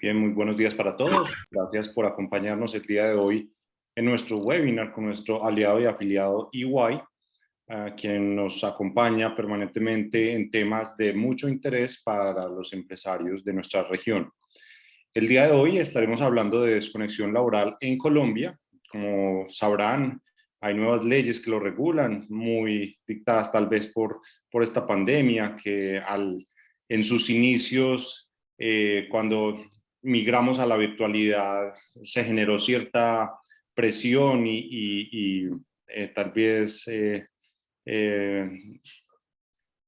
Bien, muy buenos días para todos. Gracias por acompañarnos el día de hoy en nuestro webinar con nuestro aliado y afiliado EY, quien nos acompaña permanentemente en temas de mucho interés para los empresarios de nuestra región. El día de hoy estaremos hablando de desconexión laboral en Colombia. Como sabrán, hay nuevas leyes que lo regulan, muy dictadas tal vez por esta pandemia, que en sus inicios, cuando migramos a la virtualidad, se generó cierta presión y tal vez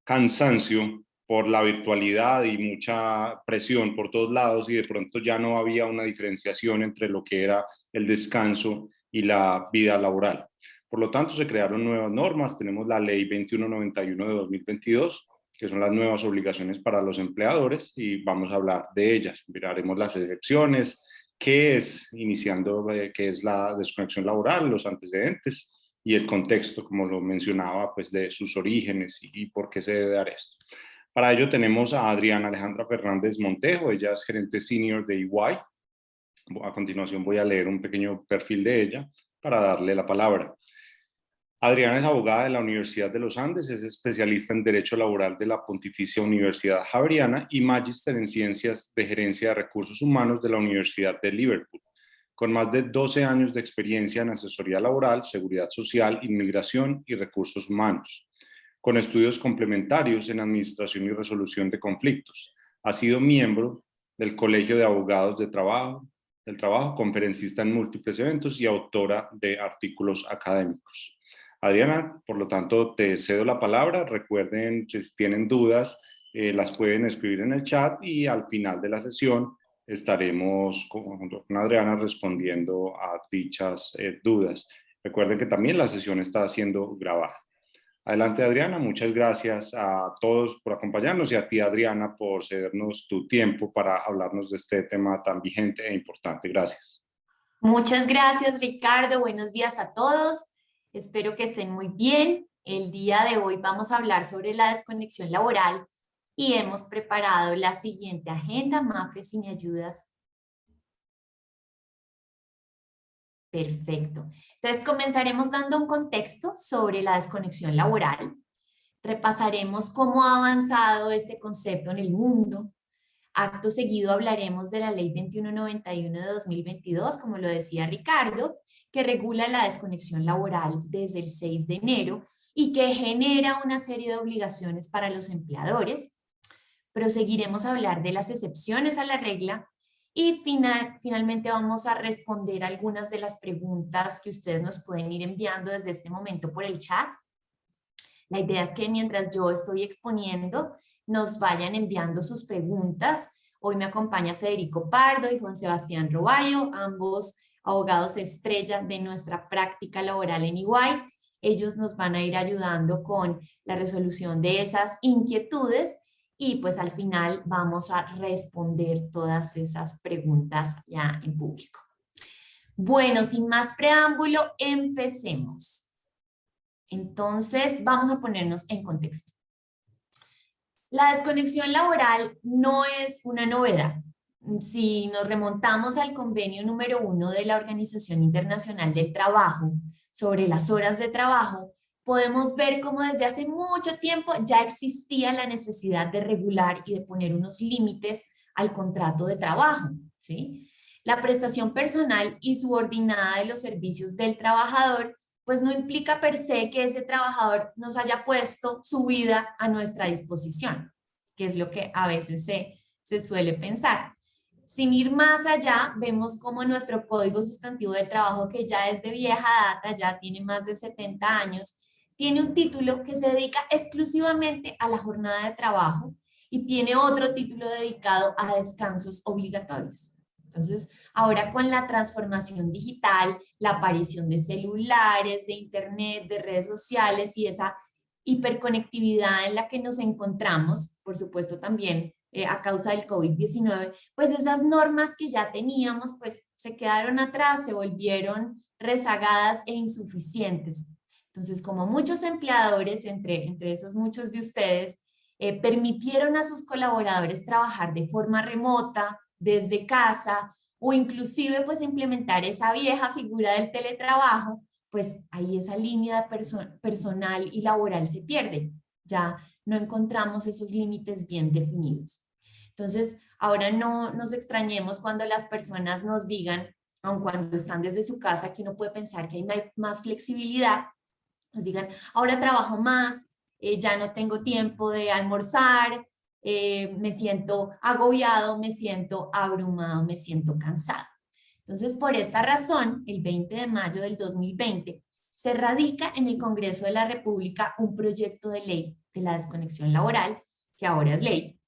cansancio por la virtualidad y mucha presión por todos lados, y de pronto ya no había una diferenciación entre lo que era el descanso y la vida laboral. Por lo tanto, se crearon nuevas normas. Tenemos la Ley 2191 de 2022, que son las nuevas obligaciones para los empleadores, y vamos a hablar de ellas. Miraremos las excepciones, qué es qué es la desconexión laboral, los antecedentes y el contexto, como lo mencionaba, pues de sus orígenes y por qué se debe dar esto. Para ello tenemos a Adriana Alejandra Fernández Montejo. Ella es gerente senior de EY. A continuación voy a leer un pequeño perfil de ella para darle la palabra. Adriana es abogada de la Universidad de los Andes, es especialista en Derecho Laboral de la Pontificia Universidad Javeriana y magíster en Ciencias de Gerencia de Recursos Humanos de la Universidad de Liverpool, con más de 12 años de experiencia en asesoría laboral, seguridad social, inmigración y recursos humanos, con estudios complementarios en administración y resolución de conflictos. Ha sido miembro del Colegio de Abogados del Trabajo, conferencista en múltiples eventos y autora de artículos académicos. Adriana, por lo tanto, te cedo la palabra. Recuerden que si tienen dudas, las pueden escribir en el chat y al final de la sesión estaremos junto con Adriana respondiendo a dichas dudas. Recuerden que también la sesión está siendo grabada. Adelante, Adriana. Muchas gracias a todos por acompañarnos y a ti, Adriana, por cedernos tu tiempo para hablarnos de este tema tan vigente e importante. Gracias. Muchas gracias, Ricardo. Buenos días a todos. Espero que estén muy bien. El día de hoy vamos a hablar sobre la desconexión laboral y hemos preparado la siguiente agenda. Mafe, si me ayudas. Perfecto. Entonces comenzaremos dando un contexto sobre la desconexión laboral. Repasaremos cómo ha avanzado este concepto en el mundo. Acto seguido hablaremos de la Ley 2191 de 2022, como lo decía Ricardo, que regula la desconexión laboral desde el 6 de enero y que genera una serie de obligaciones para los empleadores. Proseguiremos a hablar de las excepciones a la regla y finalmente vamos a responder algunas de las preguntas que ustedes nos pueden ir enviando desde este momento por el chat. La idea es que mientras yo estoy exponiendo, nos vayan enviando sus preguntas. Hoy me acompaña Federico Pardo y Juan Sebastián Roballo, ambos abogados estrella de nuestra práctica laboral en EY. Ellos nos van a ir ayudando con la resolución de esas inquietudes y pues al final vamos a responder todas esas preguntas ya en público. Bueno, sin más preámbulo, empecemos. Entonces, vamos a ponernos en contexto. La desconexión laboral no es una novedad. Si nos remontamos al convenio número 1 de la Organización Internacional del Trabajo sobre las horas de trabajo, podemos ver cómo desde hace mucho tiempo ya existía la necesidad de regular y de poner unos límites al contrato de trabajo, ¿sí? La prestación personal y subordinada de los servicios del trabajador pues no implica per se que ese trabajador nos haya puesto su vida a nuestra disposición, que es lo que a veces se suele pensar. Sin ir más allá, vemos cómo nuestro Código Sustantivo del Trabajo, que ya es de vieja data, ya tiene más de 70 años, tiene un título que se dedica exclusivamente a la jornada de trabajo y tiene otro título dedicado a descansos obligatorios. Entonces, ahora con la transformación digital, la aparición de celulares, de internet, de redes sociales y esa hiperconectividad en la que nos encontramos, por supuesto también a causa del COVID-19, pues esas normas que ya teníamos, pues se quedaron atrás, se volvieron rezagadas e insuficientes. Entonces, como muchos empleadores, entre esos muchos de ustedes, permitieron a sus colaboradores trabajar de forma remota, desde casa o inclusive pues implementar esa vieja figura del teletrabajo, pues ahí esa línea personal y laboral se pierde. Ya no encontramos esos límites bien definidos. Entonces, ahora no nos extrañemos cuando las personas nos digan, aun cuando están desde su casa, que uno puede pensar que hay más flexibilidad, nos digan, ahora trabajo más, ya no tengo tiempo de almorzar, me siento agobiado, me siento abrumado, me siento cansado. Entonces, por esta razón, el 20 de mayo del 2020, se radica en el Congreso de la República un proyecto de ley de la desconexión laboral, que ahora es ley,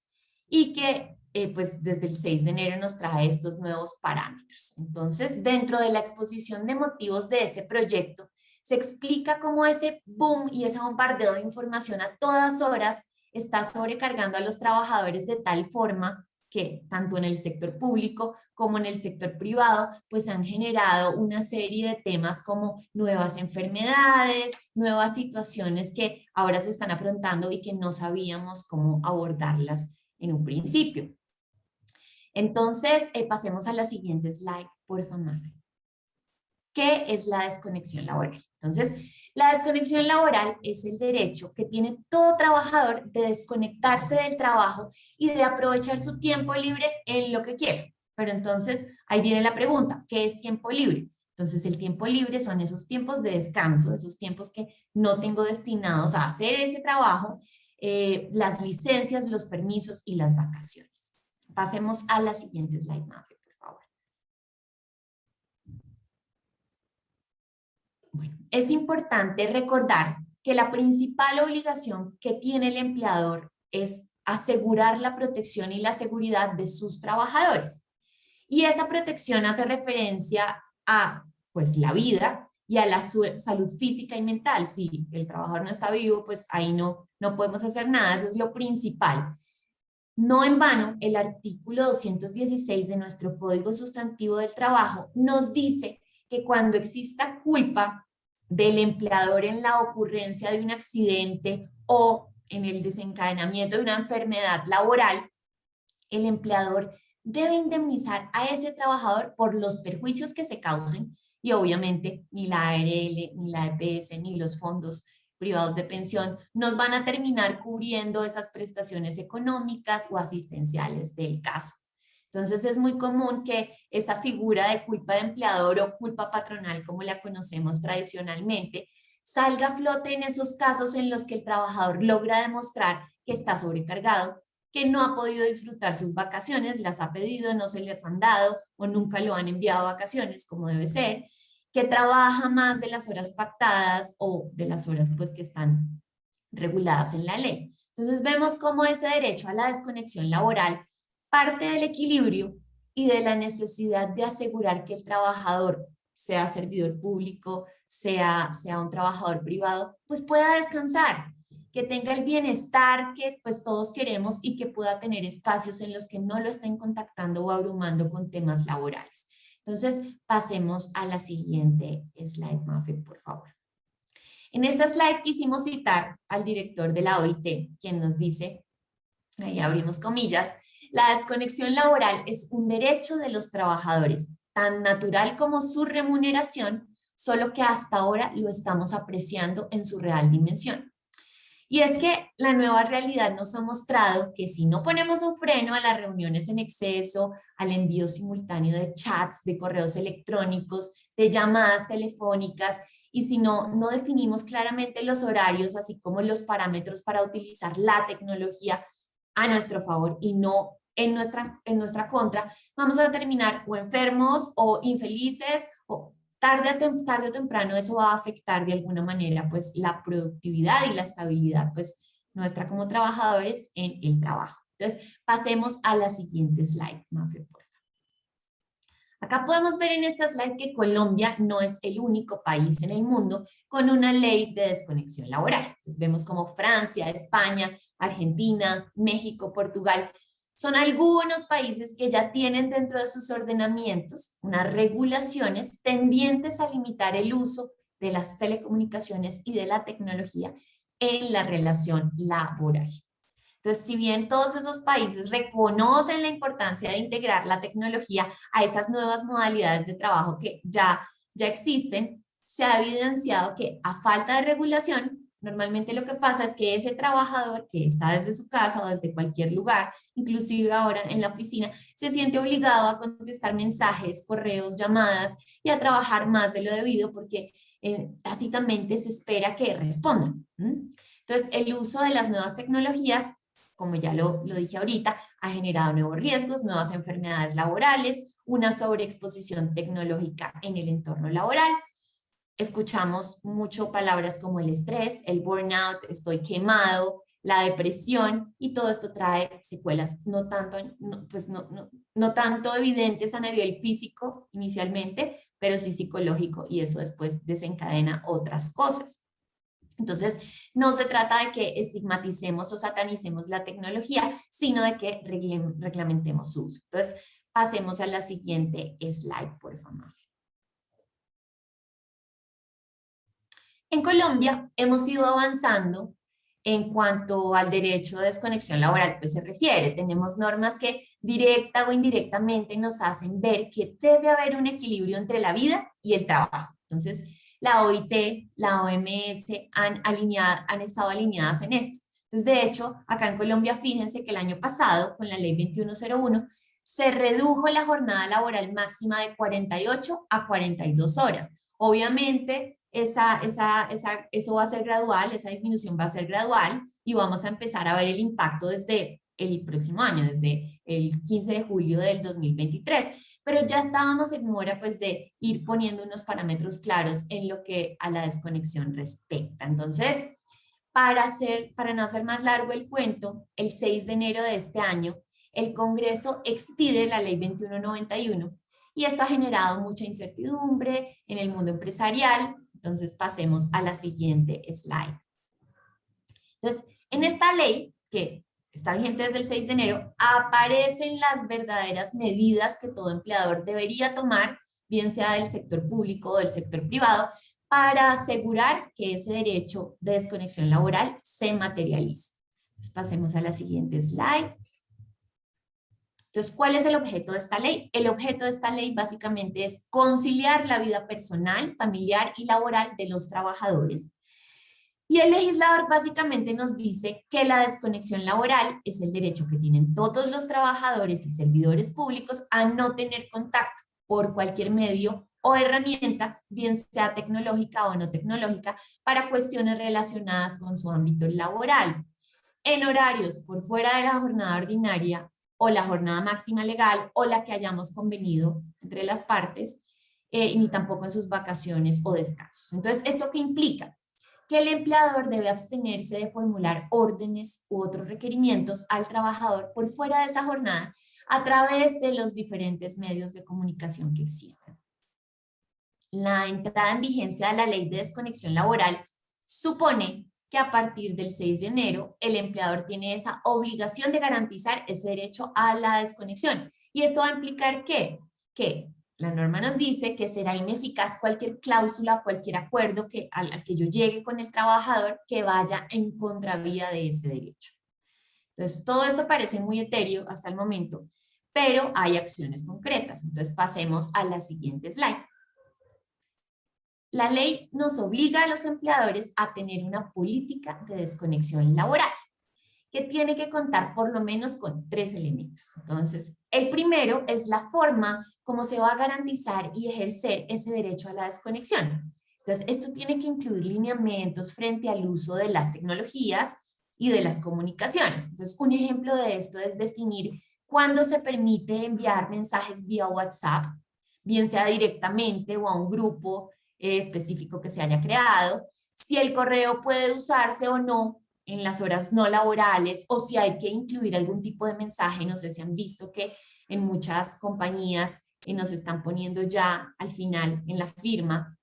y que pues desde el 6 de enero nos trae estos nuevos parámetros. Entonces, dentro de la exposición de motivos de ese proyecto, se explica cómo ese boom y ese bombardeo de información a todas horas está sobrecargando a los trabajadores de tal forma que tanto en el sector público como en el sector privado, pues han generado una serie de temas como nuevas enfermedades, nuevas situaciones que ahora se están afrontando y que no sabíamos cómo abordarlas en un principio. Entonces, pasemos a la siguiente slide, por favor. ¿Qué es la desconexión laboral? Entonces, la desconexión laboral es el derecho que tiene todo trabajador de desconectarse del trabajo y de aprovechar su tiempo libre en lo que quiera. Pero entonces, ahí viene la pregunta, ¿qué es tiempo libre? Entonces, el tiempo libre son esos tiempos de descanso, esos tiempos que no tengo destinados a hacer ese trabajo, las licencias, los permisos y las vacaciones. Pasemos a la siguiente slide, Mafe, por favor. Bueno, es importante recordar que la principal obligación que tiene el empleador es asegurar la protección y la seguridad de sus trabajadores. Y esa protección hace referencia a pues, la vida y a la salud física y mental. Si el trabajador no está vivo, pues ahí no podemos hacer nada, eso es lo principal. No en vano, el artículo 216 de nuestro Código Sustantivo del Trabajo nos dice que cuando exista culpa del empleador en la ocurrencia de un accidente o en el desencadenamiento de una enfermedad laboral, el empleador debe indemnizar a ese trabajador por los perjuicios que se causen y obviamente ni la ARL, ni la EPS, ni los fondos privados de pensión nos van a terminar cubriendo esas prestaciones económicas o asistenciales del caso. Entonces es muy común que esa figura de culpa de empleador o culpa patronal, como la conocemos tradicionalmente, salga a flote en esos casos en los que el trabajador logra demostrar que está sobrecargado, que no ha podido disfrutar sus vacaciones, las ha pedido, no se les han dado o nunca lo han enviado a vacaciones como debe ser, que trabaja más de las horas pactadas o de las horas pues que están reguladas en la ley. Entonces vemos cómo ese derecho a la desconexión laboral parte del equilibrio y de la necesidad de asegurar que el trabajador, sea servidor público, sea un trabajador privado, pues pueda descansar, que tenga el bienestar que pues todos queremos y que pueda tener espacios en los que no lo estén contactando o abrumando con temas laborales. Entonces, pasemos a la siguiente slide, Mafe, por favor. En esta slide quisimos citar al director de la OIT, quien nos dice, ahí abrimos comillas, la desconexión laboral es un derecho de los trabajadores, tan natural como su remuneración, solo que hasta ahora lo estamos apreciando en su real dimensión. Y es que la nueva realidad nos ha mostrado que si no ponemos un freno a las reuniones en exceso, al envío simultáneo de chats, de correos electrónicos, de llamadas telefónicas, y si no definimos claramente los horarios, así como los parámetros para utilizar la tecnología a nuestro favor y no en nuestra contra, vamos a terminar o enfermos o infelices o tarde o temprano eso va a afectar de alguna manera pues la productividad y la estabilidad pues nuestra como trabajadores en el trabajo. Entonces pasemos a la siguiente slide, Mafe, por favor. Acá podemos ver en esta slide que Colombia no es el único país en el mundo con una ley de desconexión laboral. Entonces vemos como Francia, España, Argentina, México, Portugal son algunos países que ya tienen dentro de sus ordenamientos unas regulaciones tendientes a limitar el uso de las telecomunicaciones y de la tecnología en la relación laboral. Entonces, si bien todos esos países reconocen la importancia de integrar la tecnología a esas nuevas modalidades de trabajo que ya existen, se ha evidenciado que a falta de regulación, normalmente lo que pasa es que ese trabajador que está desde su casa o desde cualquier lugar, inclusive ahora en la oficina, se siente obligado a contestar mensajes, correos, llamadas y a trabajar más de lo debido porque tácitamente se espera que respondan. Entonces, el uso de las nuevas tecnologías, como ya lo dije ahorita, ha generado nuevos riesgos, nuevas enfermedades laborales, una sobreexposición tecnológica en el entorno laboral. Escuchamos mucho palabras como el estrés, el burnout, estoy quemado, la depresión, y todo esto trae secuelas no tanto evidentes a nivel físico inicialmente, pero sí psicológico, y eso después desencadena otras cosas. Entonces, no se trata de que estigmaticemos o satanicemos la tecnología, sino de que reglamentemos su uso. Entonces, pasemos a la siguiente slide, por favor. En Colombia hemos ido avanzando en cuanto al derecho de desconexión laboral pues, se refiere. Tenemos normas que directa o indirectamente nos hacen ver que debe haber un equilibrio entre la vida y el trabajo. Entonces, la OIT, la OMS han estado alineadas en esto. Entonces, de hecho, acá en Colombia, fíjense que el año pasado, con la ley 2101, se redujo la jornada laboral máxima de 48 a 42 horas. Obviamente, eso va a ser gradual, esa disminución va a ser gradual y vamos a empezar a ver el impacto desde el próximo año, desde el 15 de julio del 2023. Pero ya estábamos en hora pues de ir poniendo unos parámetros claros en lo que a la desconexión respecta. Entonces, para no hacer más largo el cuento, el 6 de enero de este año, el Congreso expide la ley 2191 y esto ha generado mucha incertidumbre en el mundo empresarial. Entonces pasemos a la siguiente slide. Entonces, en esta ley, que está vigente desde el 6 de enero, aparecen las verdaderas medidas que todo empleador debería tomar, bien sea del sector público o del sector privado, para asegurar que ese derecho de desconexión laboral se materialice. Entonces, pasemos a la siguiente slide. Entonces, ¿cuál es el objeto de esta ley? El objeto de esta ley básicamente es conciliar la vida personal, familiar y laboral de los trabajadores. Y el legislador básicamente nos dice que la desconexión laboral es el derecho que tienen todos los trabajadores y servidores públicos a no tener contacto por cualquier medio o herramienta, bien sea tecnológica o no tecnológica, para cuestiones relacionadas con su ámbito laboral. En horarios por fuera de la jornada ordinaria o la jornada máxima legal o la que hayamos convenido entre las partes, ni tampoco en sus vacaciones o descansos. Entonces, ¿esto qué implica? Que el empleador debe abstenerse de formular órdenes u otros requerimientos al trabajador por fuera de esa jornada a través de los diferentes medios de comunicación que existen. La entrada en vigencia de la ley de desconexión laboral supone que a partir del 6 de enero el empleador tiene esa obligación de garantizar ese derecho a la desconexión. ¿Y esto va a implicar qué? Que la norma nos dice que será ineficaz cualquier cláusula, cualquier acuerdo al que yo llegue con el trabajador que vaya en contravía de ese derecho. Entonces, todo esto parece muy etéreo hasta el momento, pero hay acciones concretas. Entonces, pasemos a la siguiente slide. La ley nos obliga a los empleadores a tener una política de desconexión laboral que tiene que contar por lo menos con 3 elementos. Entonces, el primero es la forma como se va a garantizar y ejercer ese derecho a la desconexión. Entonces, esto tiene que incluir lineamientos frente al uso de las tecnologías y de las comunicaciones. Entonces, un ejemplo de esto es definir cuándo se permite enviar mensajes vía WhatsApp, bien sea directamente o a un grupo específico que se haya creado, si el correo puede usarse o no en las horas no laborales, o si hay que incluir algún tipo de mensaje. No sé si han visto que en muchas compañías nos están poniendo ya al final en la firma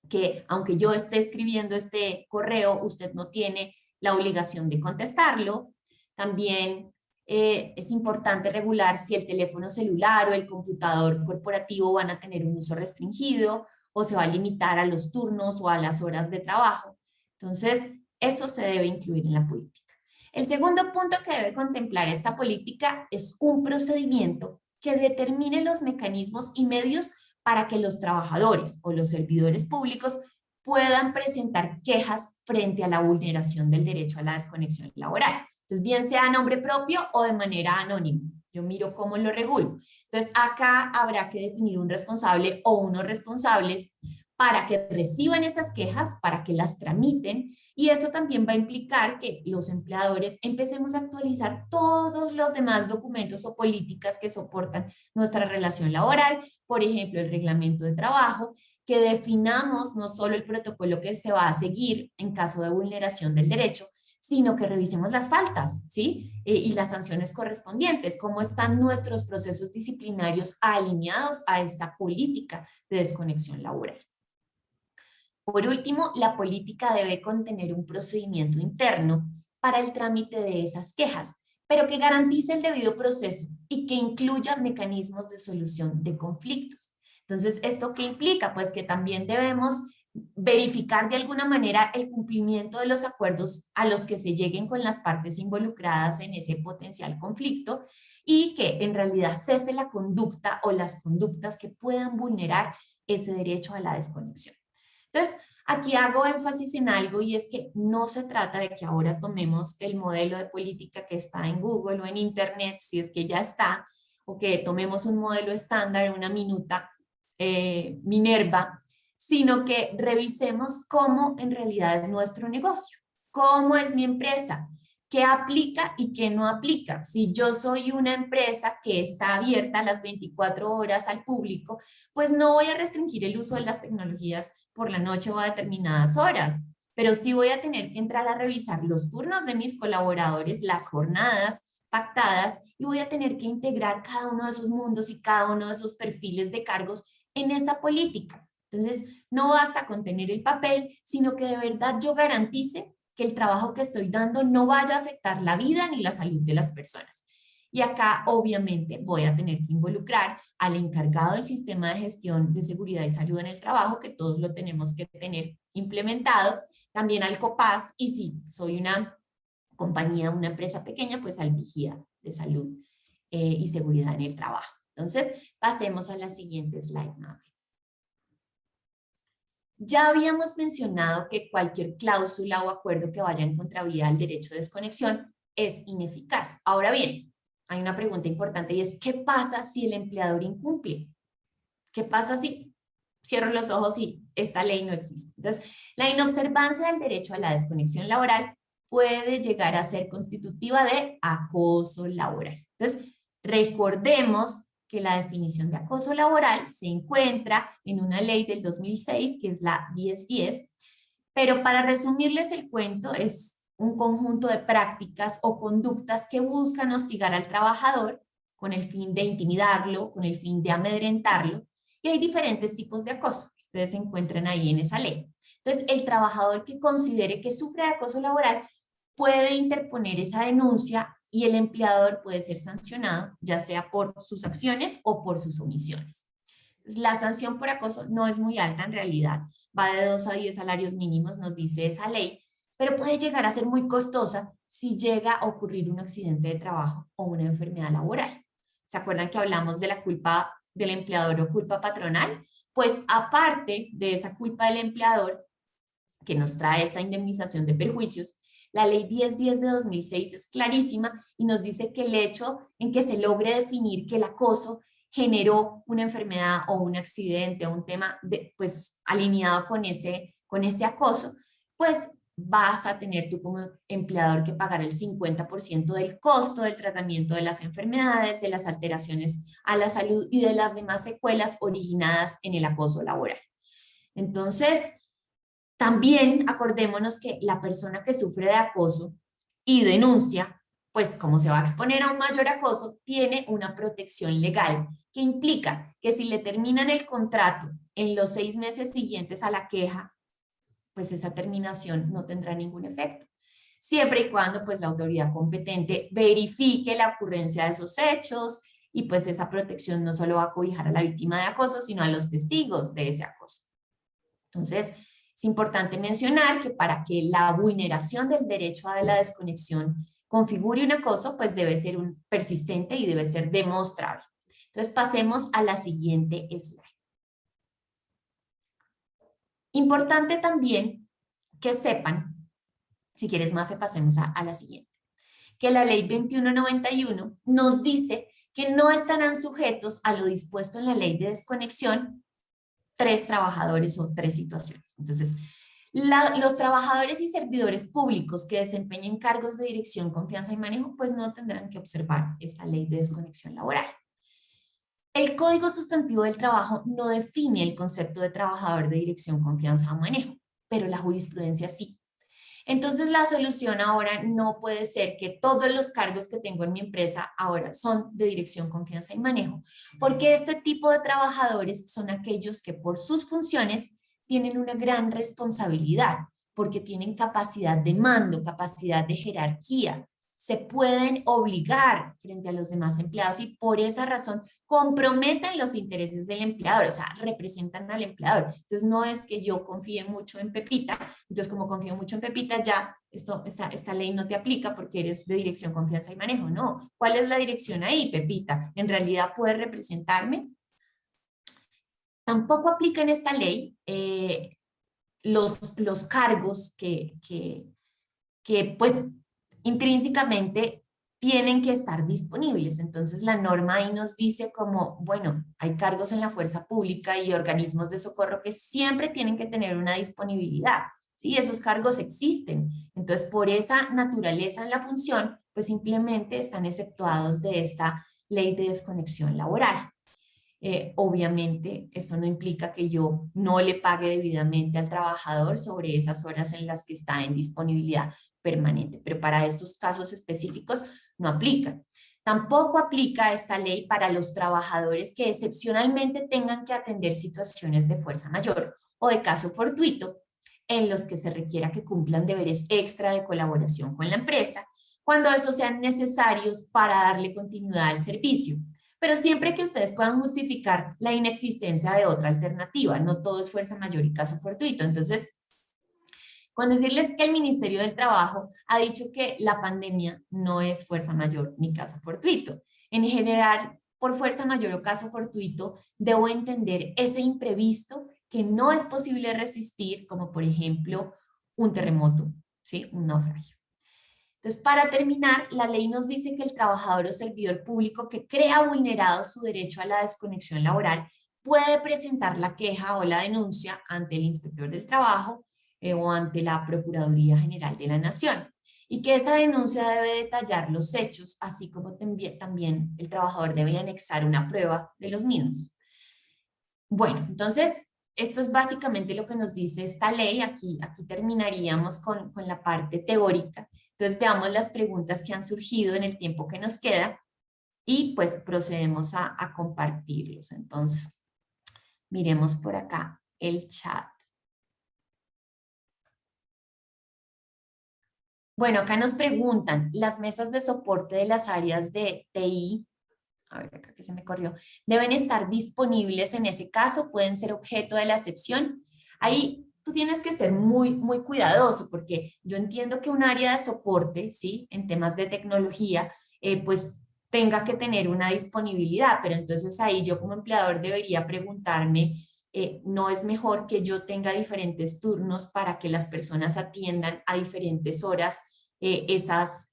que aunque yo esté escribiendo este correo, usted no tiene la obligación de contestarlo. También es importante regular si el teléfono celular o el computador corporativo van a tener un uso restringido o se va a limitar a los turnos o a las horas de trabajo. Entonces, eso se debe incluir en la política. El segundo punto que debe contemplar esta política es un procedimiento que determine los mecanismos y medios para que los trabajadores o los servidores públicos puedan presentar quejas frente a la vulneración del derecho a la desconexión laboral. Entonces, bien sea a nombre propio o de manera anónima. Yo miro cómo lo regulo. Entonces, acá habrá que definir un responsable o unos responsables para que reciban esas quejas, para que las tramiten, y eso también va a implicar que los empleadores empecemos a actualizar todos los demás documentos o políticas que soportan nuestra relación laboral, por ejemplo, el reglamento de trabajo, que definamos no solo el protocolo que se va a seguir en caso de vulneración del derecho, sino que revisemos las faltas, ¿sí? Y las sanciones correspondientes, cómo están nuestros procesos disciplinarios alineados a esta política de desconexión laboral. Por último, la política debe contener un procedimiento interno para el trámite de esas quejas, pero que garantice el debido proceso y que incluya mecanismos de solución de conflictos. Entonces, ¿esto qué implica? Pues que también debemos verificar de alguna manera el cumplimiento de los acuerdos a los que se lleguen con las partes involucradas en ese potencial conflicto y que en realidad cese la conducta o las conductas que puedan vulnerar ese derecho a la desconexión. Entonces, aquí hago énfasis en algo y es que no se trata de que ahora tomemos el modelo de política que está en Google o en Internet, si es que ya está, o que tomemos un modelo estándar, una minuta Minerva, sino que revisemos cómo en realidad es nuestro negocio, cómo es mi empresa, qué aplica y qué no aplica. Si yo soy una empresa que está abierta a las 24 horas al público, pues no voy a restringir el uso de las tecnologías por la noche o a determinadas horas, pero sí voy a tener que entrar a revisar los turnos de mis colaboradores, las jornadas pactadas, y voy a tener que integrar cada uno de esos mundos y cada uno de esos perfiles de cargos en esa política. Entonces, no basta con tener el papel, sino que de verdad yo garantice que el trabajo que estoy dando no vaya a afectar la vida ni la salud de las personas. Y acá, obviamente, voy a tener que involucrar al encargado del sistema de gestión de seguridad y salud en el trabajo, que todos lo tenemos que tener implementado, también al COPAS, y si soy una compañía, una empresa pequeña, pues al vigía de salud y seguridad en el trabajo. Entonces, pasemos a la siguiente slide, Mafe. Ya habíamos mencionado que cualquier cláusula o acuerdo que vaya en contravía al derecho de desconexión es ineficaz. Ahora bien, hay una pregunta importante y es, ¿qué pasa si el empleador incumple? ¿Qué pasa si cierro los ojos y esta ley no existe? Entonces, la inobservancia del derecho a la desconexión laboral puede llegar a ser constitutiva de acoso laboral. Entonces, recordemos que la definición de acoso laboral se encuentra en una ley del 2006, que es la 1010, pero para resumirles el cuento, es un conjunto de prácticas o conductas que buscan hostigar al trabajador con el fin de intimidarlo, con el fin de amedrentarlo, y hay diferentes tipos de acoso que ustedes encuentran ahí en esa ley. Entonces, el trabajador que considere que sufre de acoso laboral puede interponer esa denuncia y el empleador puede ser sancionado, ya sea por sus acciones o por sus omisiones. La sanción por acoso no es muy alta en realidad, va de 2 a 10 salarios mínimos, nos dice esa ley, pero puede llegar a ser muy costosa si llega a ocurrir un accidente de trabajo o una enfermedad laboral. ¿Se acuerdan que hablamos de la culpa del empleador o culpa patronal? Pues aparte de esa culpa del empleador que nos trae esta indemnización de perjuicios, la ley 1010 de 2006 es clarísima y nos dice que el hecho en que se logre definir que el acoso generó una enfermedad o un accidente o un tema pues alineado con ese acoso, pues vas a tener tú como empleador que pagar el 50% del costo del tratamiento de las enfermedades, de las alteraciones a la salud y de las demás secuelas originadas en el acoso laboral. Entonces, también acordémonos que la persona que sufre de acoso y denuncia, pues como se va a exponer a un mayor acoso, tiene una protección legal que implica que si le terminan el contrato en los 6 meses siguientes a la queja, pues esa terminación no tendrá ningún efecto. Siempre y cuando pues la autoridad competente verifique la ocurrencia de esos hechos y pues esa protección no solo va a cobijar a la víctima de acoso, sino a los testigos de ese acoso. Entonces, es importante mencionar que para que la vulneración del derecho a la desconexión configure un acoso, pues debe ser persistente y debe ser demostrable. Entonces pasemos a la siguiente slide. Importante también que sepan, si quieres Mafe, pasemos a la siguiente, que la ley 2191 nos dice que no estarán sujetos a lo dispuesto en la ley de desconexión 3 trabajadores o 3 situaciones. Entonces, los trabajadores y servidores públicos que desempeñen cargos de dirección, confianza y manejo, pues no tendrán que observar esta ley de desconexión laboral. El Código Sustantivo del Trabajo no define el concepto de trabajador de dirección, confianza o manejo, pero la jurisprudencia sí. Entonces la solución ahora no puede ser que todos los cargos que tengo en mi empresa ahora son de dirección, confianza y manejo, porque este tipo de trabajadores son aquellos que por sus funciones tienen una gran responsabilidad, porque tienen capacidad de mando, capacidad de jerarquía, se pueden obligar frente a los demás empleados y por esa razón comprometen los intereses del empleador, o sea, representan al empleador. Entonces no es que yo confíe mucho en Pepita, entonces como confío mucho en Pepita ya esta ley no te aplica porque eres de dirección, confianza y manejo, no. ¿Cuál es la dirección ahí, Pepita? ¿En realidad puedes representarme? Tampoco aplica en esta ley los cargos que pues intrínsecamente tienen que estar disponibles. Entonces la norma ahí nos dice como, bueno, hay cargos en la fuerza pública y organismos de socorro que siempre tienen que tener una disponibilidad. ¿Sí? Esos cargos existen. Entonces por esa naturaleza en la función, pues simplemente están exceptuados de esta ley de desconexión laboral. Obviamente, esto no implica que yo no le pague debidamente al trabajador sobre esas horas en las que está en disponibilidad permanente, pero para estos casos específicos no aplica. Tampoco aplica esta ley para los trabajadores que excepcionalmente tengan que atender situaciones de fuerza mayor o de caso fortuito en los que se requiera que cumplan deberes extra de colaboración con la empresa, cuando esos sean necesarios para darle continuidad al servicio. Pero siempre que ustedes puedan justificar la inexistencia de otra alternativa, no todo es fuerza mayor y caso fortuito. Entonces, con decirles que el Ministerio del Trabajo ha dicho que la pandemia no es fuerza mayor ni caso fortuito. En general, por fuerza mayor o caso fortuito, debo entender ese imprevisto que no es posible resistir, como por ejemplo un terremoto, ¿sí? Un naufragio. Entonces, para terminar, la ley nos dice que el trabajador o servidor público que crea vulnerado su derecho a la desconexión laboral puede presentar la queja o la denuncia ante el inspector del trabajo o ante la Procuraduría General de la Nación, y que esa denuncia debe detallar los hechos, así como también el trabajador debe anexar una prueba de los mismos. Bueno, entonces, esto es básicamente lo que nos dice esta ley. Aquí terminaríamos con la parte teórica. Entonces, veamos las preguntas que han surgido en el tiempo que nos queda y pues procedemos a compartirlos. Entonces, miremos por acá el chat. Bueno, acá nos preguntan, las mesas de soporte de las áreas de TI, a ver, acá que se me corrió, deben estar disponibles en ese caso, pueden ser objeto de la excepción. Ahí tú tienes que ser muy cuidadoso, porque yo entiendo que un área de soporte, ¿sí? En temas de tecnología, pues tenga que tener una disponibilidad, pero entonces ahí yo como empleador debería preguntarme, ¿no es mejor que yo tenga diferentes turnos para que las personas atiendan a diferentes horas esas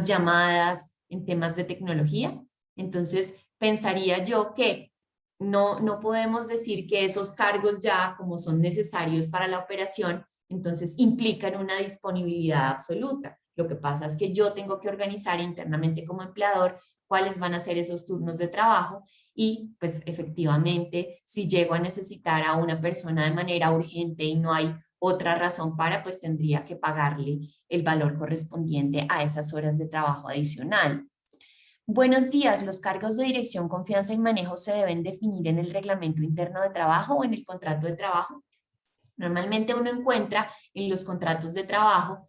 llamadas en temas de tecnología? Entonces, pensaría yo que no podemos decir que esos cargos ya, como son necesarios para la operación, entonces implican una disponibilidad absoluta. Lo que pasa es que yo tengo que organizar internamente como empleador cuáles van a ser esos turnos de trabajo y pues efectivamente si llego a necesitar a una persona de manera urgente y no hay otra razón para, pues tendría que pagarle el valor correspondiente a esas horas de trabajo adicional. Buenos días, los cargos de dirección, confianza y manejo se deben definir en el reglamento interno de trabajo o en el contrato de trabajo. Normalmente uno encuentra en los contratos de trabajo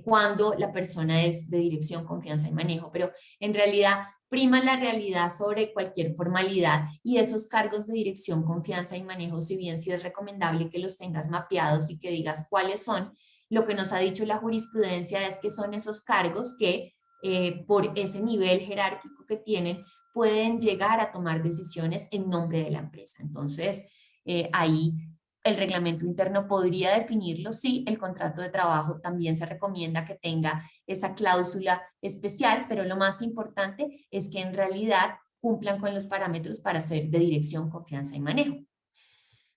cuando la persona es de dirección, confianza y manejo, pero en realidad prima la realidad sobre cualquier formalidad y esos cargos de dirección, confianza y manejo, si bien sí es recomendable que los tengas mapeados y que digas cuáles son, lo que nos ha dicho la jurisprudencia es que son esos cargos que por ese nivel jerárquico que tienen, pueden llegar a tomar decisiones en nombre de la empresa. Entonces, ahí el reglamento interno podría definirlo. Sí, el contrato de trabajo también se recomienda que tenga esa cláusula especial, pero lo más importante es que en realidad cumplan con los parámetros para ser de dirección, confianza y manejo.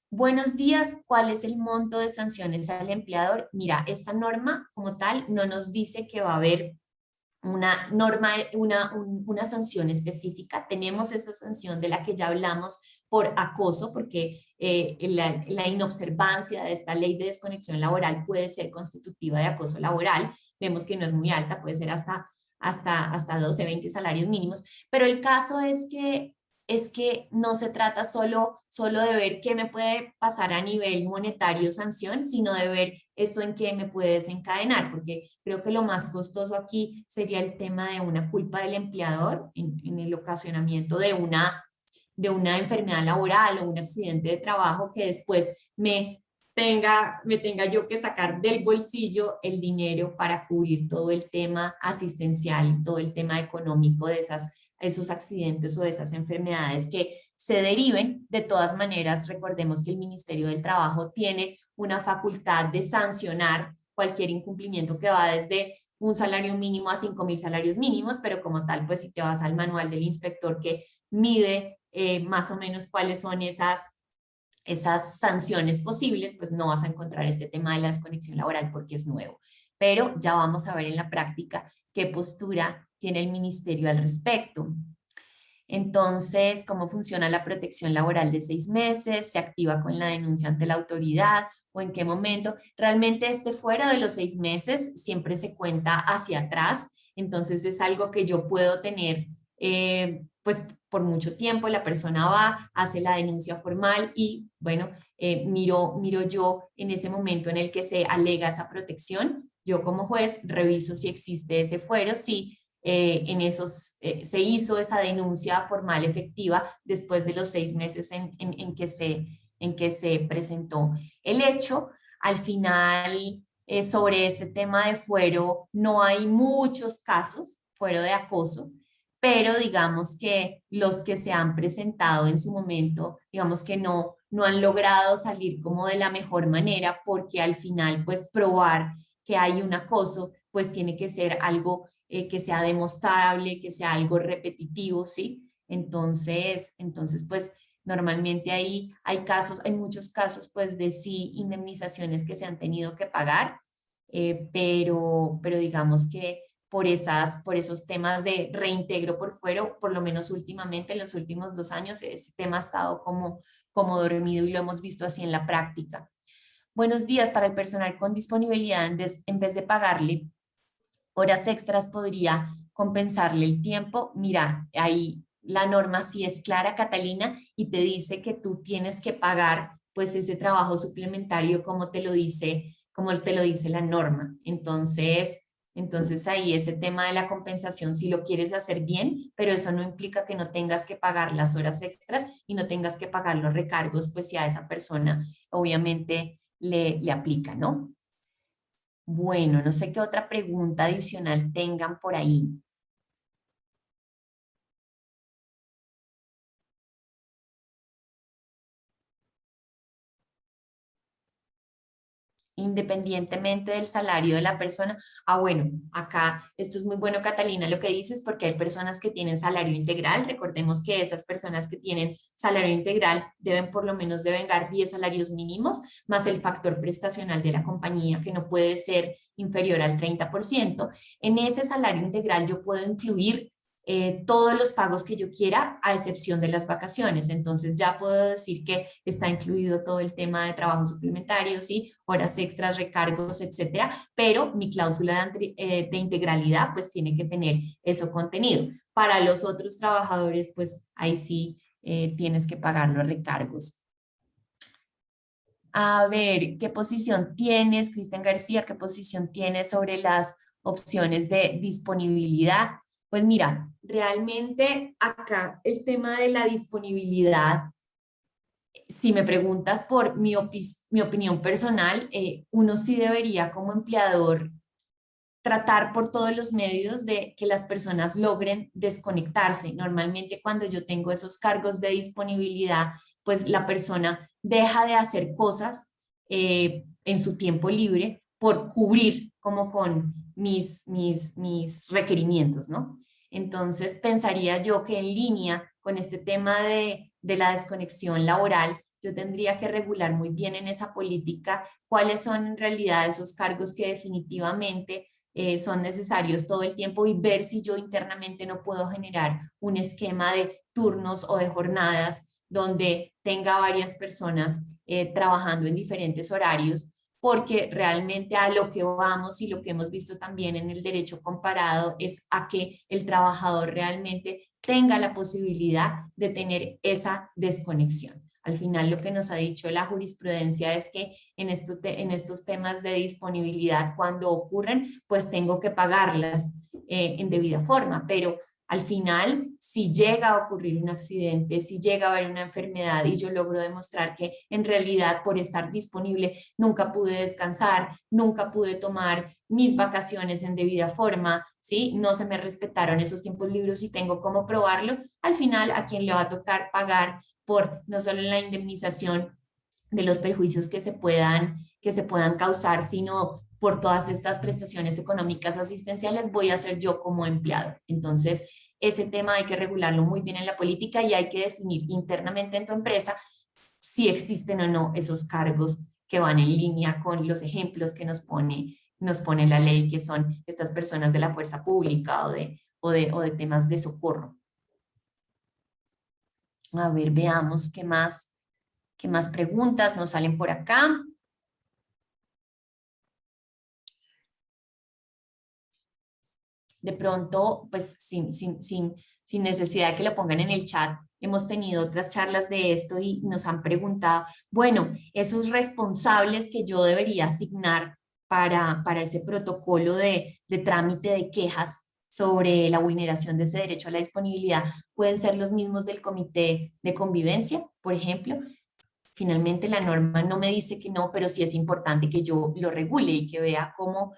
Buenos días, ¿cuál es el monto de sanciones al empleador? Mira, esta norma como tal no nos dice que va a haber una norma, una sanción específica. Tenemos esa sanción de la que ya hablamos por acoso, porque la inobservancia de esta ley de desconexión laboral puede ser constitutiva de acoso laboral. Vemos que no es muy alta, puede ser hasta 12, 20 salarios mínimos, pero el caso es que no se trata solo de ver qué me puede pasar a nivel monetario sanción, sino de ver esto en qué me puede desencadenar, porque creo que lo más costoso aquí sería el tema de una culpa del empleador en el ocasionamiento de una enfermedad laboral o un accidente de trabajo que después me tenga yo que sacar del bolsillo el dinero para cubrir todo el tema asistencial, todo el tema económico de esos accidentes o de esas enfermedades que se deriven. De todas maneras, recordemos que el Ministerio del Trabajo tiene una facultad de sancionar cualquier incumplimiento que va desde un salario mínimo a 5.000 salarios mínimos, pero como tal, pues si te vas al manual del inspector que mide más o menos cuáles son esas sanciones posibles, pues no vas a encontrar este tema de la desconexión laboral porque es nuevo. Pero ya vamos a ver en la práctica qué postura tiene el ministerio al respecto. Entonces, ¿cómo funciona la protección laboral de 6 meses? ¿Se activa con la denuncia ante la autoridad? ¿O en qué momento? Realmente fuera de los 6 meses siempre se cuenta hacia atrás. Entonces es algo que yo puedo tener pues por mucho tiempo. La persona va, hace la denuncia formal y bueno, miro yo en ese momento en el que se alega esa protección. Yo como juez reviso si existe ese fuero, si se hizo esa denuncia formal efectiva después de los 6 meses en que se presentó el hecho. Al final, sobre este tema de fuero, no hay muchos casos, fuero de acoso, pero digamos que los que se han presentado en su momento, digamos que no han logrado salir como de la mejor manera, porque al final, pues probar que hay un acoso, pues tiene que ser algo que sea demostrable, que sea algo repetitivo, ¿sí? Entonces, pues normalmente ahí hay muchos casos, pues de sí indemnizaciones que se han tenido que pagar, pero digamos que por esos temas de reintegro por fuero, por lo menos últimamente, en los últimos 2 años, ese tema ha estado como dormido y lo hemos visto así en la práctica. Buenos días, para el personal con disponibilidad, en vez de pagarle horas extras, podría compensarle el tiempo. Mira, ahí la norma sí es clara, Catalina, y te dice que tú tienes que pagar pues ese trabajo suplementario como te lo dice la norma. Entonces ahí ese tema de la compensación, si lo quieres hacer bien, pero eso no implica que no tengas que pagar las horas extras y no tengas que pagar los recargos, pues si a esa persona obviamente le aplica, ¿no? Bueno, no sé qué otra pregunta adicional tengan por ahí. Independientemente del salario de la persona. Ah, bueno, acá esto es muy bueno, Catalina, lo que dices, porque hay personas que tienen salario integral. Recordemos que esas personas que tienen salario integral deben por lo menos devengar 10 salarios mínimos, más el factor prestacional de la compañía, que no puede ser inferior al 30%. En ese salario integral yo puedo incluir todos los pagos que yo quiera, a excepción de las vacaciones. Entonces ya puedo decir que está incluido todo el tema de trabajo suplementario, ¿sí? Horas extras, recargos, etcétera, pero mi cláusula de integralidad pues tiene que tener eso contenido. Para los otros trabajadores, pues ahí sí tienes que pagar los recargos. A ver, ¿qué posición tienes, Cristian García? ¿Qué posición tienes sobre las opciones de disponibilidad? Pues mira, realmente acá el tema de la disponibilidad Si me preguntas por mi opinión personal, uno sí debería como empleador tratar por todos los medios de que las personas logren desconectarse. Normalmente cuando yo tengo esos cargos de disponibilidad, pues la persona deja de hacer cosas en su tiempo libre por cubrir como con mis requerimientos, ¿no? Entonces pensaría yo que en línea con este tema de la desconexión laboral, yo tendría que regular muy bien en esa política cuáles son en realidad esos cargos que definitivamente son necesarios todo el tiempo y ver si yo internamente no puedo generar un esquema de turnos o de jornadas donde tenga varias personas trabajando en diferentes horarios, porque realmente a lo que vamos y lo que hemos visto también en el derecho comparado es a que el trabajador realmente tenga la posibilidad de tener esa desconexión. Al final lo que nos ha dicho la jurisprudencia es que en estos temas de disponibilidad, cuando ocurren, pues tengo que pagarlas en debida forma, pero al final, si llega a ocurrir un accidente, si llega a haber una enfermedad y yo logro demostrar que en realidad por estar disponible nunca pude descansar, nunca pude tomar mis vacaciones en debida forma, ¿sí? No se me respetaron esos tiempos libres y tengo cómo probarlo, al final a quien le va a tocar pagar por no solo la indemnización de los perjuicios que se puedan causar, sino por todas estas prestaciones económicas asistenciales, voy a ser yo como empleado. Entonces, ese tema hay que regularlo muy bien en la política y hay que definir internamente en tu empresa si existen o no esos cargos que van en línea con los ejemplos que nos pone la ley, que son estas personas de la fuerza pública o de temas de socorro. A ver, veamos qué más preguntas nos salen por acá. De pronto, pues sin necesidad de que lo pongan en el chat, hemos tenido otras charlas de esto y nos han preguntado, bueno, esos responsables que yo debería asignar para ese protocolo de trámite de quejas sobre la vulneración de ese derecho a la disponibilidad, pueden ser los mismos del comité de convivencia, por ejemplo. Finalmente la norma no me dice que no, pero sí es importante que yo lo regule y que vea cómo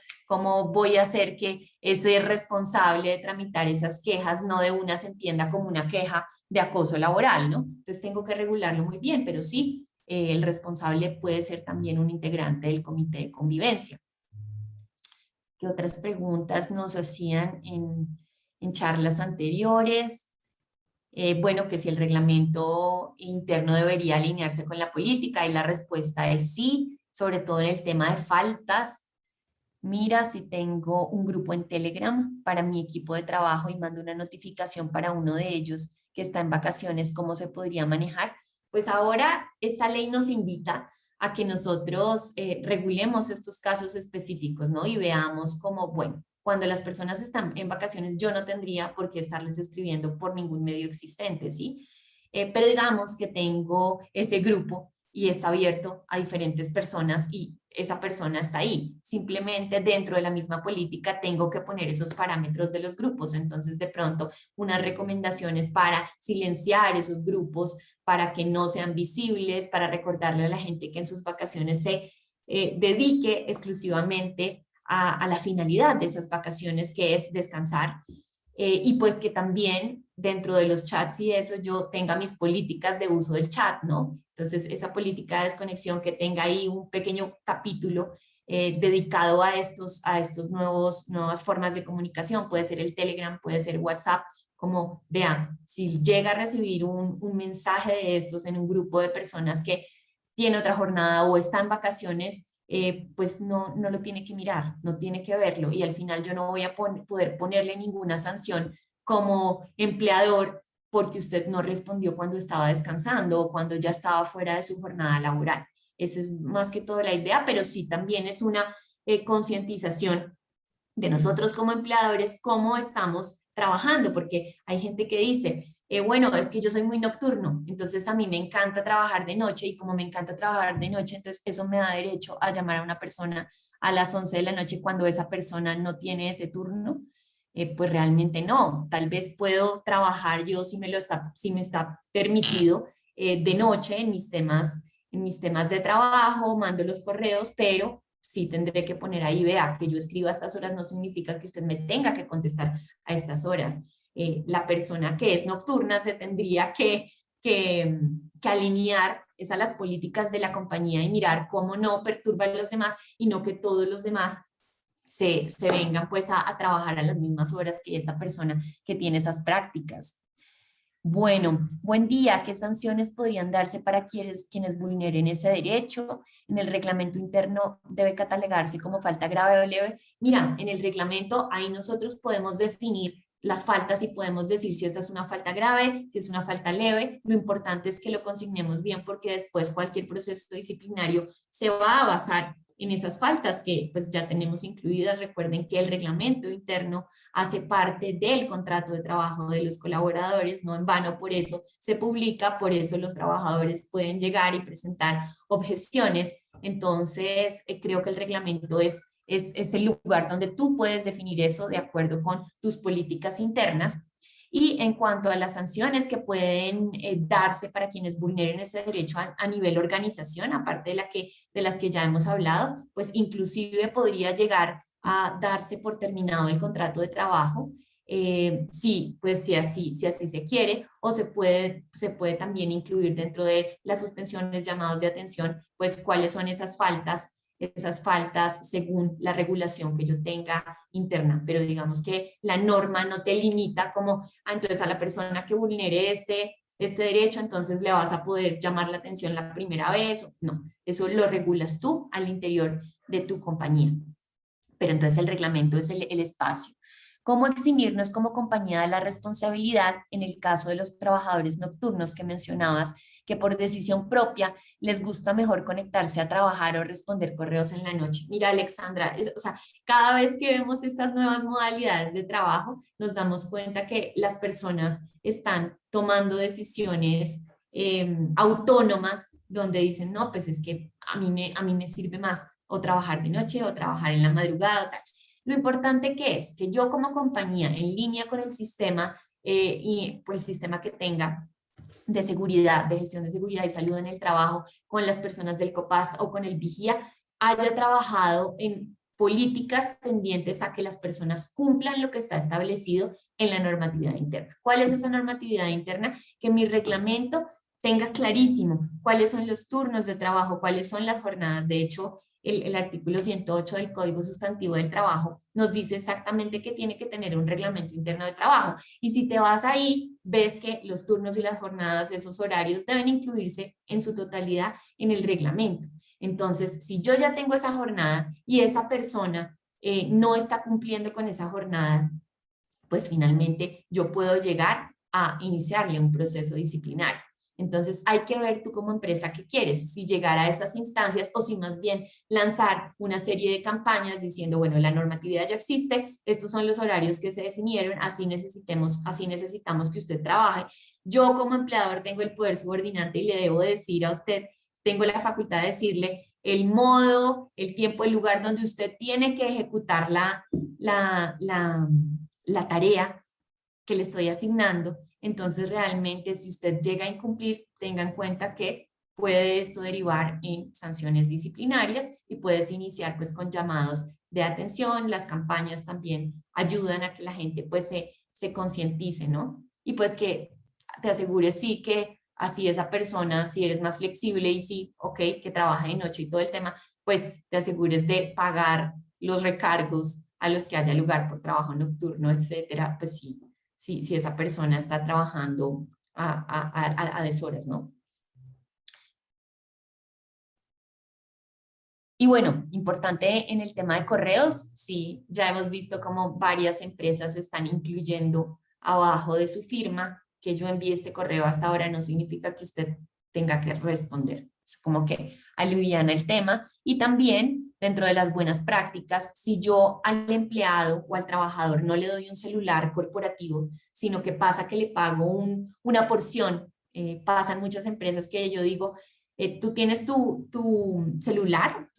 voy a hacer que ese responsable de tramitar esas quejas no de una se entienda como una queja de acoso laboral, ¿no? Entonces tengo que regularlo muy bien, pero sí, el responsable puede ser también un integrante del comité de convivencia. ¿Qué otras preguntas nos hacían en charlas anteriores? Bueno, que si el reglamento interno debería alinearse con la política y la respuesta es sí, sobre todo en el tema de faltas. Mira, si tengo un grupo en Telegram para mi equipo de trabajo y mando una notificación para uno de ellos que está en vacaciones, ¿cómo se podría manejar? Pues ahora esta ley nos invita a que nosotros regulemos estos casos específicos, ¿no? Y veamos cómo, bueno, cuando las personas están en vacaciones, yo no tendría por qué estarles escribiendo por ningún medio existente, ¿sí? Pero digamos que tengo ese grupo y está abierto a diferentes personas y esa persona está ahí. Simplemente dentro de la misma política tengo que poner esos parámetros de los grupos. Entonces, de pronto, unas recomendaciones para silenciar esos grupos, para que no sean visibles, para recordarle a la gente que en sus vacaciones se dedique exclusivamente a la finalidad de esas vacaciones, que es descansar. Y pues que también dentro de los chats y eso yo tenga mis políticas de uso del chat, ¿no? Entonces esa política de desconexión que tenga ahí un pequeño capítulo dedicado a estos nuevas formas de comunicación, puede ser el Telegram, puede ser WhatsApp, como vean, si llega a recibir un mensaje de estos en un grupo de personas que tiene otra jornada o está en vacaciones, pues no lo tiene que mirar, no tiene que verlo y al final yo no voy a poder ponerle ninguna sanción como empleador porque usted no respondió cuando estaba descansando o cuando ya estaba fuera de su jornada laboral. Esa es más que todo la idea, pero sí también es una concientización de nosotros como empleadores, cómo estamos trabajando, porque hay gente que dice, bueno, es que yo soy muy nocturno, entonces a mí me encanta trabajar de noche y como me encanta trabajar de noche, entonces eso me da derecho a llamar a una persona a las 11 de la noche cuando esa persona no tiene ese turno. Pues realmente no, tal vez puedo trabajar yo si me está permitido de noche en mis temas de trabajo, mando los correos, pero sí tendré que poner ahí, vea, que yo escriba a estas horas no significa que usted me tenga que contestar a estas horas. La persona que es nocturna se tendría que alinear es a las políticas de la compañía y mirar cómo no perturba a los demás y no que todos los demás se vengan pues a trabajar a las mismas horas que esta persona que tiene esas prácticas. Bueno, buen día. ¿Qué sanciones podrían darse para quienes vulneren ese derecho? En el reglamento interno debe catalogarse como falta grave o leve. Mira, en el reglamento ahí nosotros podemos definir las faltas y podemos decir si esta es una falta grave, si es una falta leve. Lo importante es que lo consignemos bien porque después cualquier proceso disciplinario se va a basar en esas faltas que pues ya tenemos incluidas. Recuerden que el reglamento interno hace parte del contrato de trabajo de los colaboradores, no en vano por eso se publica, por eso los trabajadores pueden llegar y presentar objeciones. Entonces, creo que el reglamento es el lugar donde tú puedes definir eso de acuerdo con tus políticas internas. Y en cuanto a las sanciones que pueden darse para quienes vulneren ese derecho a nivel organización, aparte de las que ya hemos hablado, pues inclusive podría llegar a darse por terminado el contrato de trabajo, sí, pues si así se quiere, o se puede también incluir dentro de las suspensiones, llamados de atención, pues cuáles son esas faltas según la regulación que yo tenga interna, pero digamos que la norma no te limita como, entonces a la persona que vulnere este derecho, entonces le vas a poder llamar la atención la primera vez, no, eso lo regulas tú al interior de tu compañía, pero entonces el reglamento es el espacio. ¿Cómo eximirnos como compañía de la responsabilidad en el caso de los trabajadores nocturnos que mencionabas, que por decisión propia les gusta mejor conectarse a trabajar o responder correos en la noche? Mira, Alexandra, o sea, cada vez que vemos estas nuevas modalidades de trabajo, nos damos cuenta que las personas están tomando decisiones autónomas donde dicen, no, pues es que a mí me sirve más o trabajar de noche o trabajar en la madrugada o tal. Lo importante que es que yo como compañía, en línea con el sistema y por el sistema que tenga de seguridad, de gestión de seguridad y salud en el trabajo, con las personas del COPAST o con el Vigía, haya trabajado en políticas tendientes a que las personas cumplan lo que está establecido en la normatividad interna. ¿Cuál es esa normatividad interna? Que mi reglamento tenga clarísimo cuáles son los turnos de trabajo, cuáles son las jornadas. De hecho, el artículo 108 del Código Sustantivo del Trabajo nos dice exactamente que tiene que tener un reglamento interno de trabajo. Y si te vas ahí, ves que los turnos y las jornadas, esos horarios, deben incluirse en su totalidad en el reglamento. Entonces, si yo ya tengo esa jornada y esa persona no está cumpliendo con esa jornada, pues finalmente yo puedo llegar a iniciarle un proceso disciplinario. Entonces hay que ver tú como empresa qué quieres, si llegar a estas instancias o si más bien lanzar una serie de campañas diciendo, bueno, la normatividad ya existe, estos son los horarios que se definieron, así necesitamos que usted trabaje. Yo como empleador tengo el poder subordinante y le debo decir a usted, tengo la facultad de decirle el modo, el tiempo, el lugar donde usted tiene que ejecutar la tarea que le estoy asignando. Entonces realmente si usted llega a incumplir, tenga en cuenta que puede esto derivar en sanciones disciplinarias y puedes iniciar pues con llamados de atención. Las campañas también ayudan a que la gente pues se concientice, ¿no? Y pues que te asegures sí que así esa persona, si eres más flexible y sí, ok, que trabaja de noche y todo el tema, pues te asegures de pagar los recargos a los que haya lugar por trabajo nocturno, etcétera, pues sí, si esa persona está trabajando a deshoras, ¿no? Y bueno, importante en el tema de correos, sí, ya hemos visto como varias empresas están incluyendo abajo de su firma que yo envíe este correo hasta ahora no significa que usted tenga que responder. Es como que aliviana el tema. Y también, dentro de las buenas prácticas, si yo al empleado o al trabajador no le doy un celular corporativo, sino que pasa que le pago una porción, pasan muchas empresas que yo digo, tú tienes tu celular,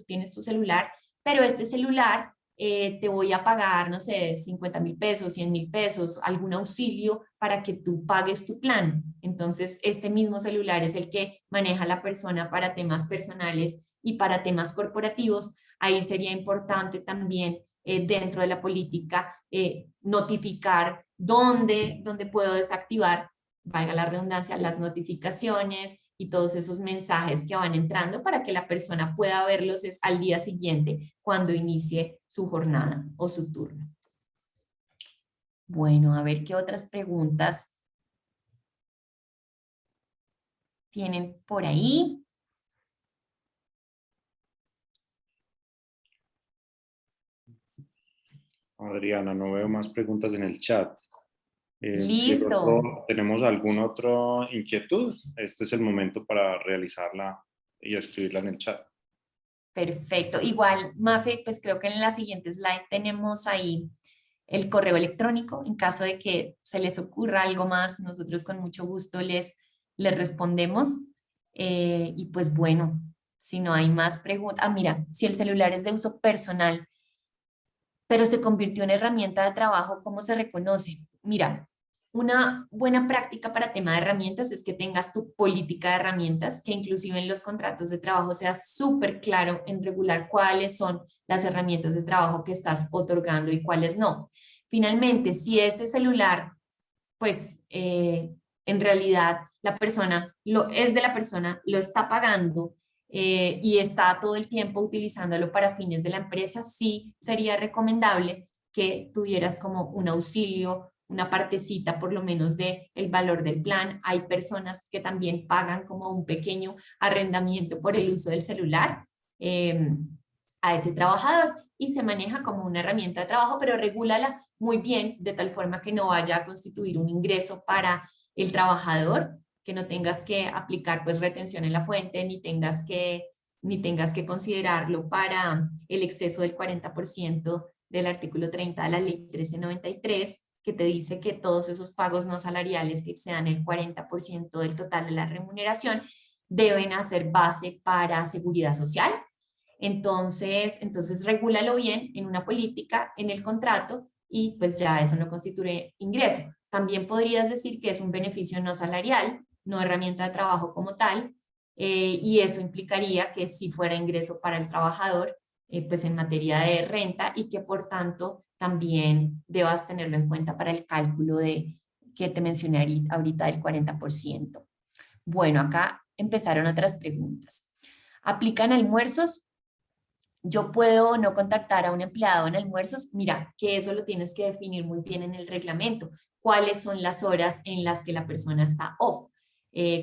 pero este celular te voy a pagar, no sé, 50.000 pesos, 100.000 pesos, algún auxilio para que tú pagues tu plan. Entonces, este mismo celular es el que maneja la persona para temas personales y para temas corporativos. Ahí sería importante también dentro de la política notificar dónde puedo desactivar, valga la redundancia, las notificaciones y todos esos mensajes que van entrando para que la persona pueda verlos al día siguiente cuando inicie su jornada o su turno. Bueno, a ver qué otras preguntas tienen por ahí. Adriana, no veo más preguntas en el chat. Si Listo. tenemos alguna otra inquietud, este es el momento para realizarla y escribirla en el chat. Perfecto. Igual, Mafe, pues creo que en la siguiente slide tenemos ahí el correo electrónico. En caso de que se les ocurra algo más, nosotros con mucho gusto les respondemos. Y pues bueno, si no hay más preguntas. Ah, mira, si el celular es de uso personal, pero se convirtió en herramienta de trabajo, ¿cómo se reconoce? Mira, una buena práctica para tema de herramientas es que tengas tu política de herramientas, que inclusive en los contratos de trabajo sea súper claro en regular cuáles son las herramientas de trabajo que estás otorgando y cuáles no. Finalmente, si ese celular, pues en realidad la persona es de la persona, lo está pagando y está todo el tiempo utilizándolo para fines de la empresa, sí sería recomendable que tuvieras como un auxilio, una partecita por lo menos de el valor del plan. Hay personas que también pagan como un pequeño arrendamiento por el uso del celular a ese trabajador y se maneja como una herramienta de trabajo, pero regúlala muy bien de tal forma que no vaya a constituir un ingreso para el trabajador, que no tengas que aplicar pues retención en la fuente, ni tengas que considerarlo para el exceso del 40% del artículo 30 de la ley 1393, que te dice que todos esos pagos no salariales que excedan el 40% del total de la remuneración deben hacer base para seguridad social. Entonces regúlalo bien en una política, en el contrato, y pues ya eso no constituye ingreso. También podrías decir que es un beneficio no salarial, no herramienta de trabajo como tal, y eso implicaría que si fuera ingreso para el trabajador, pues en materia de renta y que por tanto también debas tenerlo en cuenta para el cálculo de que te mencioné ahorita del 40%. Bueno, acá empezaron otras preguntas. ¿Aplican almuerzos? Yo puedo no contactar a un empleado en almuerzos. Mira, que eso lo tienes que definir muy bien en el reglamento. ¿Cuáles son las horas en las que la persona está off?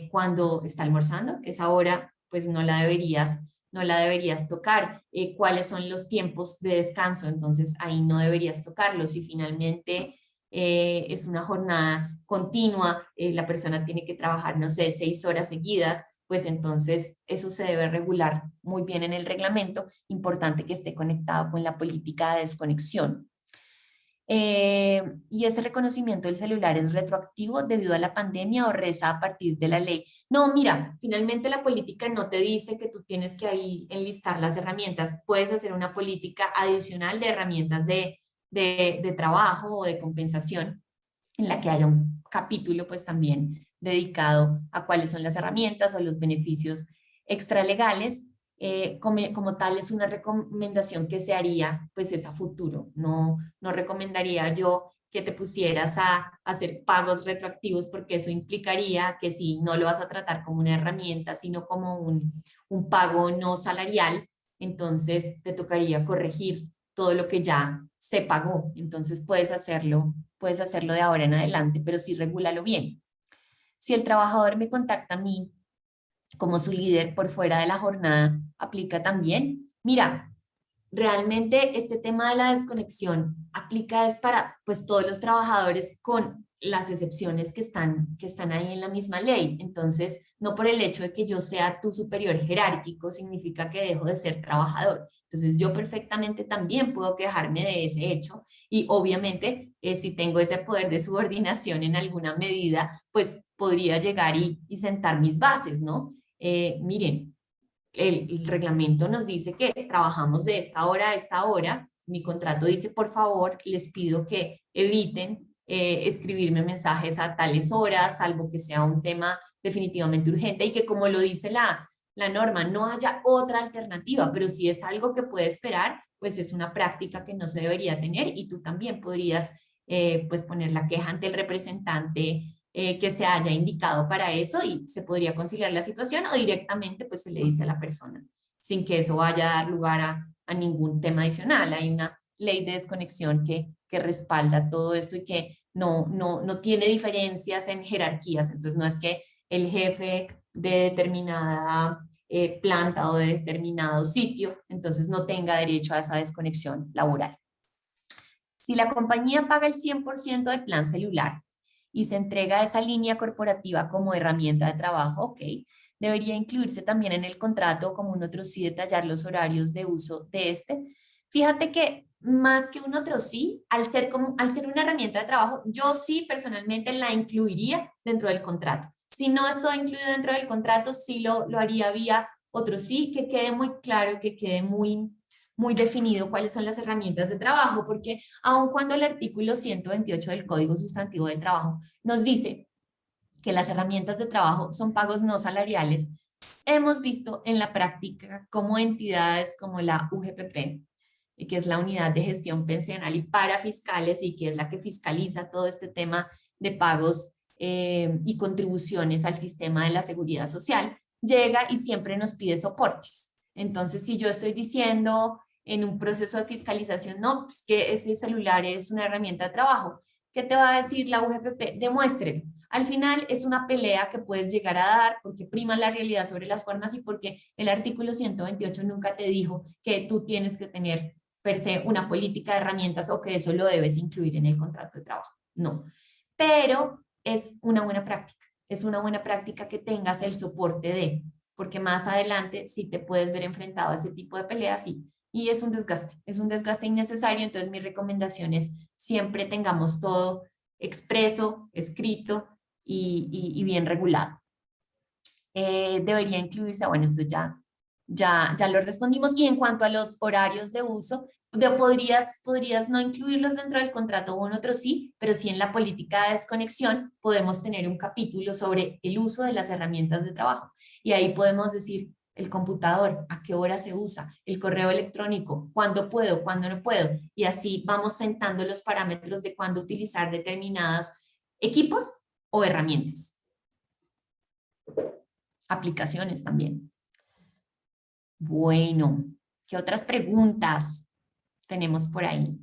Cuando está almorzando, esa hora pues no la deberías tocar. ¿Cuáles son los tiempos de descanso? Entonces ahí no deberías tocarlo. Si finalmente es una jornada continua, la persona tiene que trabajar, no sé, 6 horas seguidas, pues entonces eso se debe regular muy bien en el reglamento. Importante que esté conectado con la política de desconexión. Y ese reconocimiento del celular es retroactivo debido a la pandemia o reza a partir de la ley. No, mira, finalmente la política no te dice que tú tienes que ahí enlistar las herramientas. Puedes hacer una política adicional de herramientas de trabajo o de compensación en la que haya un capítulo pues también dedicado a cuáles son las herramientas o los beneficios extralegales. Como tal es una recomendación que se haría pues es a futuro. No recomendaría yo que te pusieras a hacer pagos retroactivos porque eso implicaría que si no lo vas a tratar como una herramienta, sino como un pago no salarial, entonces te tocaría corregir todo lo que ya se pagó. Entonces puedes hacerlo de ahora en adelante, pero sí regúlalo bien. Si el trabajador me contacta a mí como su líder por fuera de la jornada, ¿aplica también? Mira, realmente este tema de la desconexión aplica es para pues todos los trabajadores con las excepciones que están ahí en la misma ley. Entonces, no por el hecho de que yo sea tu superior jerárquico significa que dejo de ser trabajador. Entonces, yo perfectamente también puedo quejarme de ese hecho y obviamente si tengo ese poder de subordinación en alguna medida, pues podría llegar y sentar mis bases, ¿no? Miren, el reglamento nos dice que trabajamos de esta hora a esta hora mi contrato dice, por favor, les pido que eviten escribirme mensajes a tales horas, salvo que sea un tema definitivamente urgente y que, como lo dice la norma, no haya otra alternativa, pero si es algo que puede esperar, pues es una práctica que no se debería tener y tú también podrías pues poner la queja ante el representante que se haya indicado para eso y se podría conciliar la situación o directamente pues se le dice a la persona sin que eso vaya a dar lugar a ningún tema adicional. Hay una ley de desconexión que respalda todo esto y que no tiene diferencias en jerarquías. Entonces no es que el jefe de determinada planta o de determinado sitio, entonces no tenga derecho a esa desconexión laboral. Si la compañía paga el 100% del plan celular y se entrega esa línea corporativa como herramienta de trabajo, ok, debería incluirse también en el contrato, como un otro sí, detallar los horarios de uso de este. Fíjate que más que un otro sí, al ser una herramienta de trabajo, yo sí personalmente la incluiría dentro del contrato. Si no está incluido dentro del contrato, sí lo haría vía otro sí, que quede muy claro, que quede muy definido cuáles son las herramientas de trabajo, porque aun cuando el artículo 128 del Código Sustantivo del Trabajo nos dice que las herramientas de trabajo son pagos no salariales, hemos visto en la práctica cómo entidades como la UGPP, que es la Unidad de Gestión Pensional y Parafiscales, y que es la que fiscaliza todo este tema de pagos y contribuciones al sistema de la seguridad social, llega y siempre nos pide soportes. Entonces, si yo estoy diciendo en un proceso de fiscalización, no, pues que ese celular es una herramienta de trabajo, ¿qué te va a decir la UGPP? Demuéstrelo. Al final es una pelea que puedes llegar a dar porque prima la realidad sobre las formas y porque el artículo 128 nunca te dijo que tú tienes que tener per se una política de herramientas o que eso lo debes incluir en el contrato de trabajo. No, pero es una buena práctica. Es una buena práctica que tengas el soporte de, porque más adelante sí te puedes ver enfrentado a ese tipo de peleas y es un desgaste innecesario. Entonces mi recomendación es siempre tengamos todo expreso, escrito y bien regulado. Debería incluirse, bueno, esto ya lo respondimos. Y en cuanto a los horarios de uso, podrías no incluirlos dentro del contrato o en otro sí, pero sí en la política de desconexión podemos tener un capítulo sobre el uso de las herramientas de trabajo. Y ahí podemos decir el computador, a qué hora se usa, el correo electrónico, cuándo puedo, cuándo no puedo. Y así vamos sentando los parámetros de cuándo utilizar determinados equipos o herramientas. Aplicaciones también. Bueno, ¿qué otras preguntas tenemos por ahí?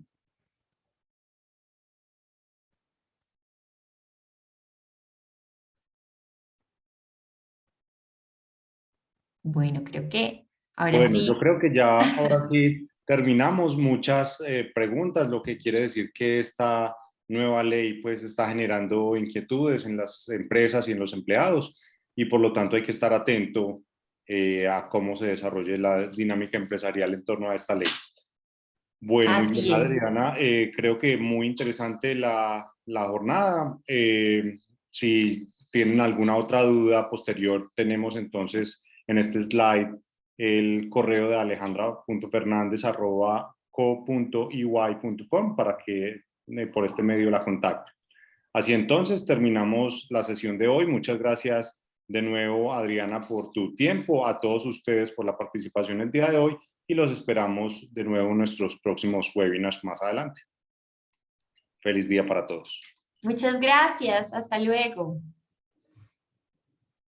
Bueno, creo que ahora Bueno, yo sí. creo que ya ahora sí terminamos muchas preguntas, lo que quiere decir que esta nueva ley pues está generando inquietudes en las empresas y en los empleados y por lo tanto hay que estar atento a cómo se desarrolle la dinámica empresarial en torno a esta ley. Bueno, muy bien, Así es. Adriana. Creo que muy interesante la jornada. Si tienen alguna otra duda posterior, tenemos entonces en este slide el correo de alejandra.fernandez@co.ey.com para que por este medio la contacten. Así entonces terminamos la sesión de hoy. Muchas gracias de nuevo, Adriana, por tu tiempo, a todos ustedes por la participación el día de hoy y los esperamos de nuevo en nuestros próximos webinars más adelante. Feliz día para todos. Muchas gracias. Hasta luego.